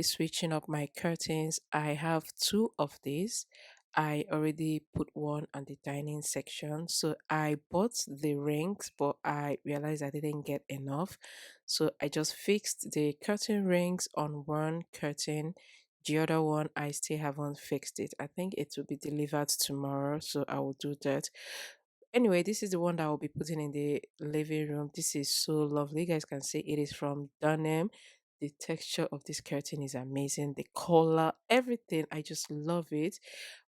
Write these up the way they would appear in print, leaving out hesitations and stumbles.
switching up my curtains. I have two of these. I already put one on the dining section. So I bought the rings, but I realized I didn't get enough. So I just fixed the curtain rings on one curtain. The other one, I still haven't fixed it. I think it will be delivered tomorrow. So I will do that. Anyway, this is the one that I'll be putting in the living room. This is so lovely. You guys can see it is from Dunham. The texture of this curtain is amazing. The color, everything. I just love it.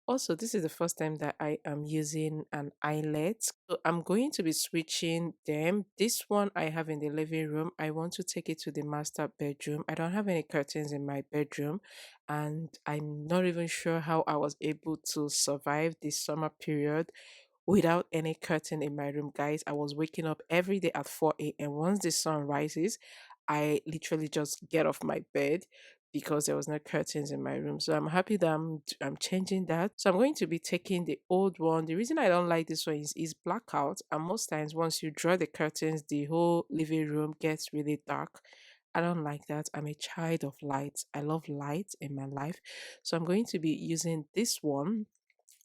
Also, this is the first time that I am using an eyelet. So I'm going to be switching them. This one I have in the living room. I want to take it to the master bedroom. I don't have any curtains in my bedroom, and I'm not even sure how I was able to survive this summer period without any curtain in my room, guys. I was waking up every day at 4 a.m. Once the sun rises, I literally just get off my bed because there was no curtains in my room. So I'm happy that I'm changing that. So I'm going to be taking the old one. The reason I don't like this one is blackout. And most times once you draw the curtains, the whole living room gets really dark. I don't like that. I'm a child of light. I love light in my life. So I'm going to be using this one,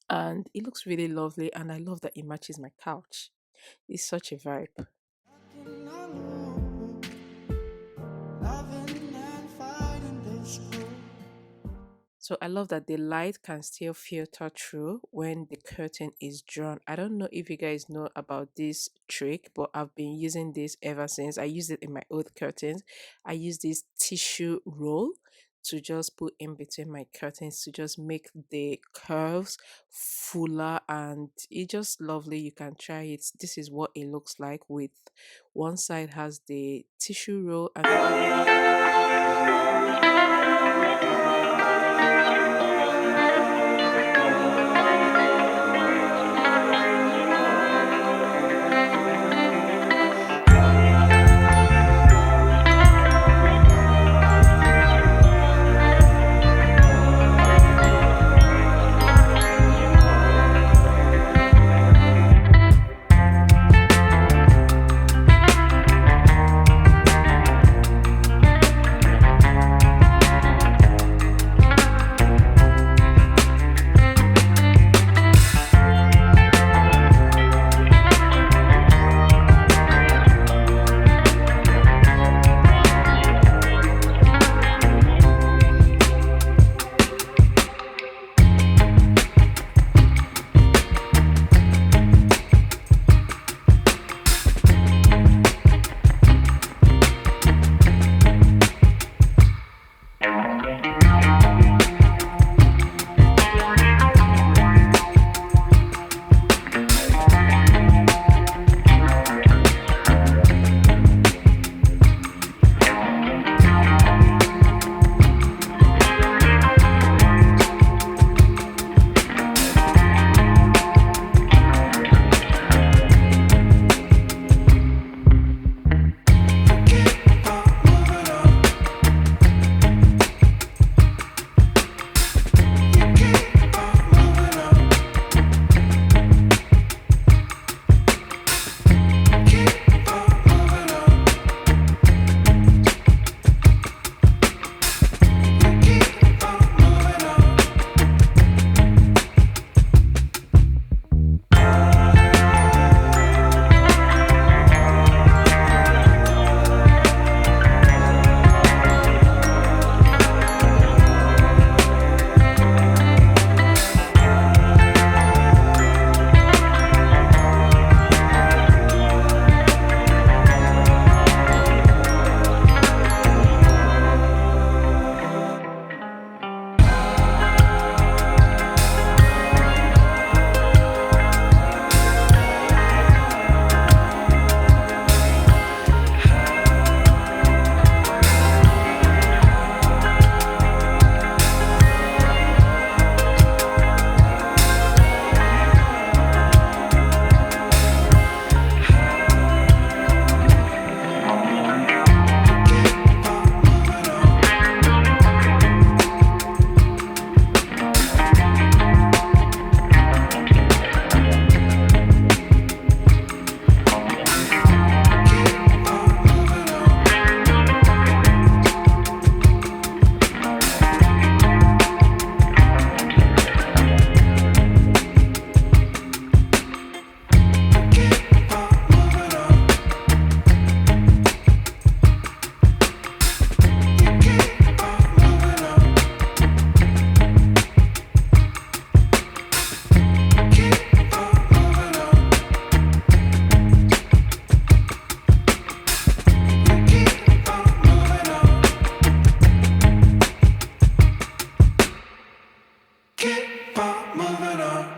and it looks really lovely, and I love that it matches my couch. It's such a vibe. So I love that the light can still filter through when the curtain is drawn. I don't know if you guys know about this trick, but I've been using this ever since. I use it in my old curtains. I use this tissue roll to just put in between my curtains to just make the curves fuller, and it's just lovely. You can try it. This is what it looks like. With one side has the tissue roll and Keep on moving on.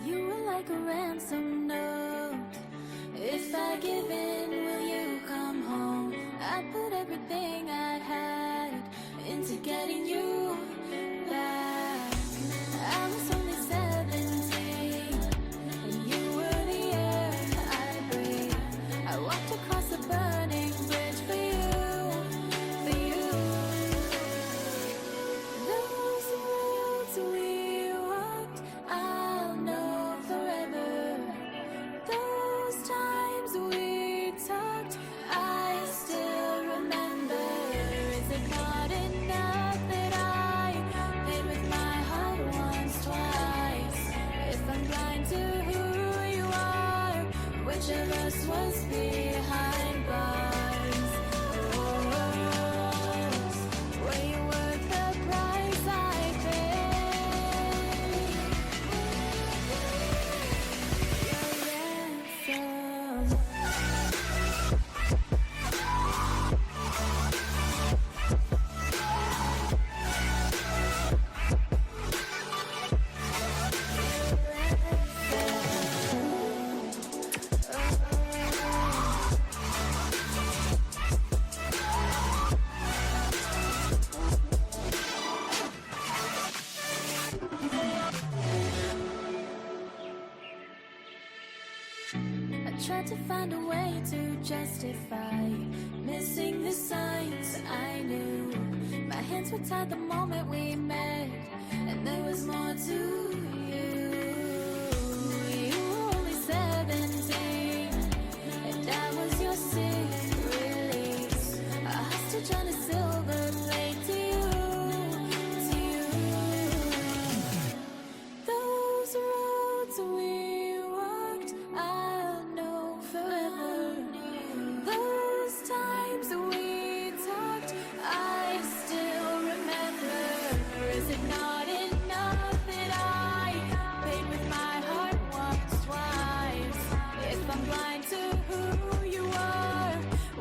You were like a ransom note. If I give in, will you come home? I put everything I had into getting you back. I was only 17, and you were the air I breathed. I walked across the burning bridge for you, for you. Those roads we walked, I'll know forever. Those times we talked, I still remember. Is it not enough that I paid with my heart once, twice? If I'm blind to who you are, which of us was behind bars? Oh, were you worth the price I paid? Your ransom. I tried to find a way to justify missing the signs I knew. My hands were tied the moment we met, and there was more to you. You were only 17, and I was your sixth release. A hostage on a silver plate to you, to you. Those roads we walked, I'll know forever. Those times we talked, I still remember. Is it not enough that I paid with my heart once, twice? If I'm blind to who you are,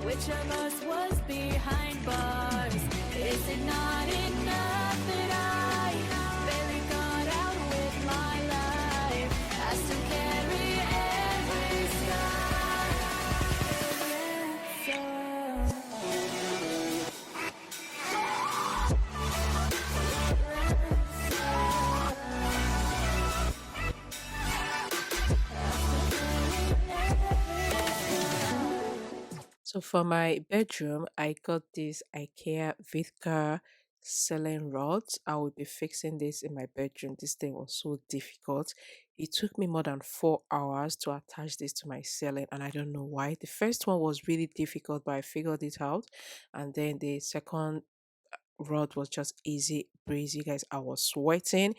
which of us was behind bars? Is it not enough that I barely got out with my life? I still carry every scar. So for my bedroom, I got this IKEA Vidka ceiling rods. I will be fixing this in my bedroom. This thing was so difficult. It took me more than 4 hours to attach this to my ceiling, and I don't know why. The first one was really difficult, but I figured it out. And then the second rod was just easy breezy, guys. I was sweating.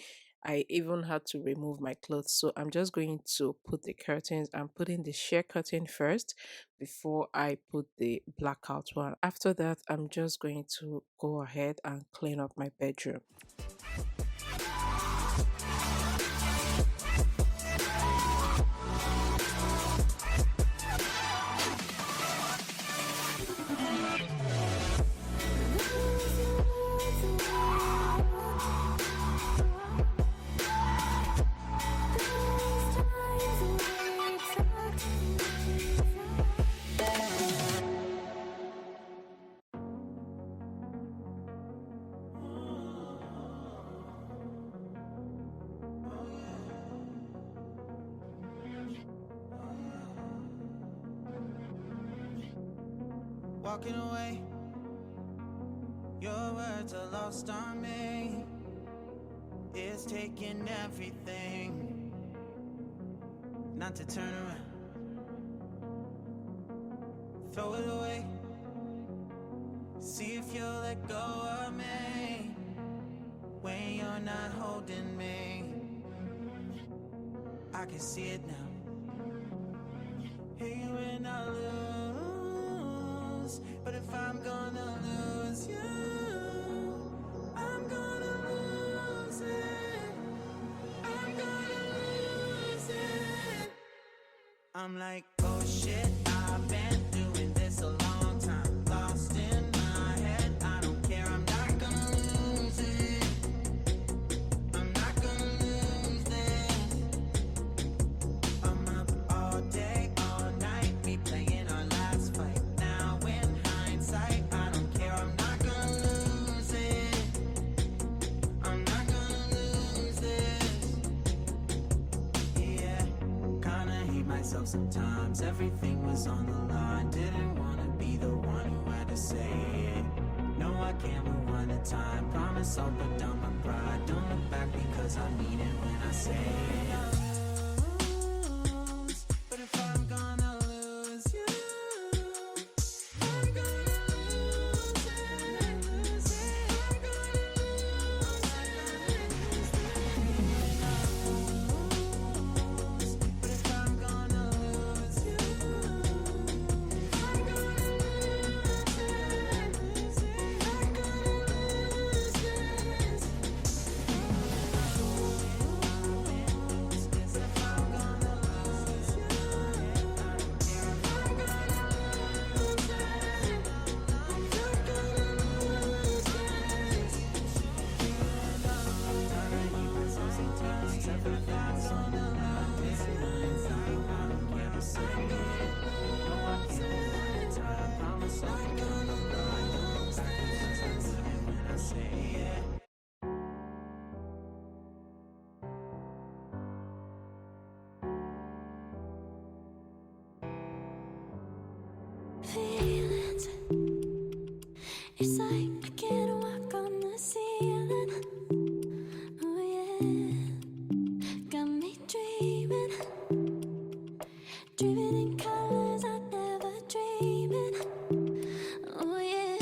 I even had to remove my clothes. So I'm just going to put the curtains. I'm putting the sheer curtain first before I put the blackout one. After that, I'm just going to go ahead and clean up my bedroom. Walking away, your words are lost on me. It's taking everything not to turn around. Throw it away, see if you'll let go of me when you're not holding me. I can see it now. win, I lose. But if I'm gonna lose you, I'm gonna lose it. I'm gonna lose it. I'm like, oh shit, I've been doing this a long time. Lost in my head, I don't care, I'm not gonna lose it. I'm not gonna lose this. I'm up all day, all night, replaying our last fight. Now in hindsight, I don't care, I'm not gonna lose it. I'm not gonna lose this. Yeah, kinda hate myself sometimes. Everything was on the line. Didn't wanna be the one who had to say it. No, I can't rewind the time. Promise I'll put down my pride. Don't look back because I mean it when I say it. But if I'm gonna lose you, I'm gonna lose it. I'm gonna lose it. But if I'm gonna lose you, I'm gonna lose it. I'm gonna lose this. If I'm gonna lose you, I'm gonna lose it. I'm not gonna lose this. Gotta hate myself sometimes. Everything's on the line. This inside, I don't care to say it. No, I can't rewind the time. Promise I'm gonna lie. Don't look back because I mean it when I say it. Feelings, it's like I can't walk on the ceiling. Oh yeah, got me dreaming, dreaming in colors I never dreamed in. Oh yeah,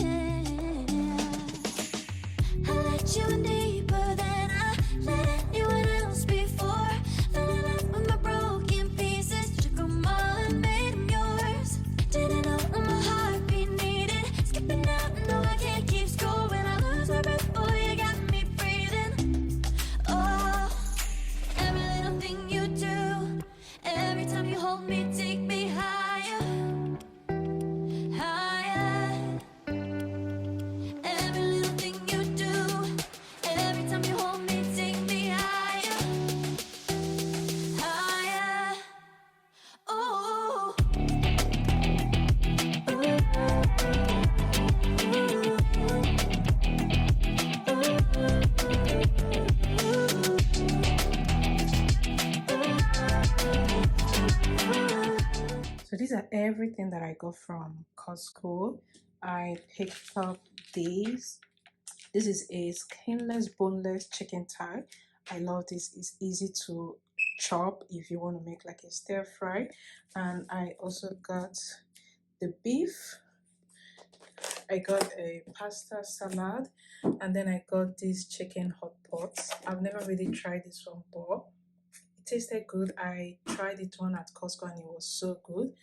I let you in deeper than I let anyone else before. Fell in love with my broken pieces, took them all and made them yours. Didn't know what my heartbeat needed. Skipping out, no, I can't keep score when I lose my breath. Boy, you got me breathing. Oh, every little thing you do, every time you hold me, take me higher, higher. Every little thing you do, every time you hold me, take me higher, higher. Oh. So these are everything that I got from Costco. I picked up these. This is a skinless, boneless chicken thigh. I love this. It's easy to chop if you want to make like a stir fry. And I also got the beef. I got a pasta salad, and then I got these chicken hot pots. I've never really tried this one, but it tasted good. I tried it one at Costco and it was so good.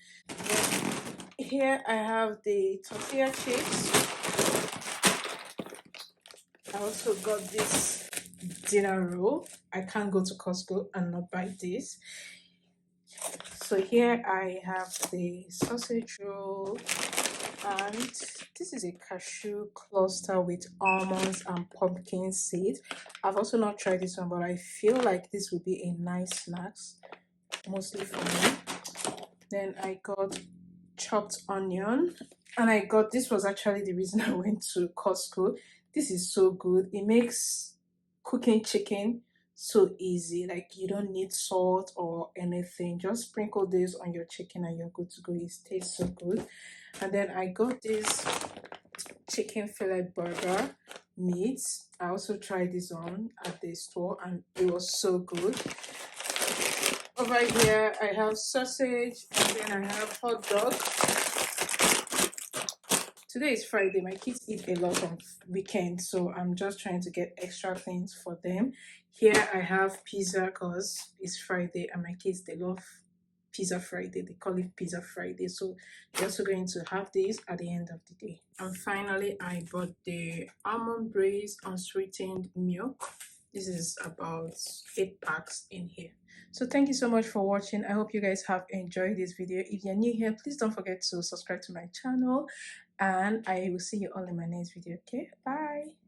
Here I have the tortilla chips. I also got this dinner roll. I can't go to Costco and not buy this. So here I have the sausage roll, and this is a cashew cluster with almonds and pumpkin seeds. I've also not tried this one, but I feel like this would be a nice snack, mostly for me. Then I got chopped onion, and I got, this was actually the reason I went to Costco. This is so good. It makes cooking chicken so easy. Like, you don't need salt or anything. Just sprinkle this on your chicken and you're good to go. It tastes so good. And then I got this chicken fillet burger meat. I also tried this on at the store and it was so good. Over here I have sausage, and then I have hot dog. Today is Friday. My kids eat a lot on weekends, so I'm just trying to get extra things for them. Here I have pizza because it's Friday and my kids, they love Pizza Friday. They call it Pizza Friday. So you're also going to have this at the end of the day. And finally, I bought the almond braised unsweetened milk. This is about 8 packs in here. So thank you so much for watching. I hope you guys have enjoyed this video. If you're new here, please don't forget to subscribe to my channel, and I will see you all in my next video. Okay, bye.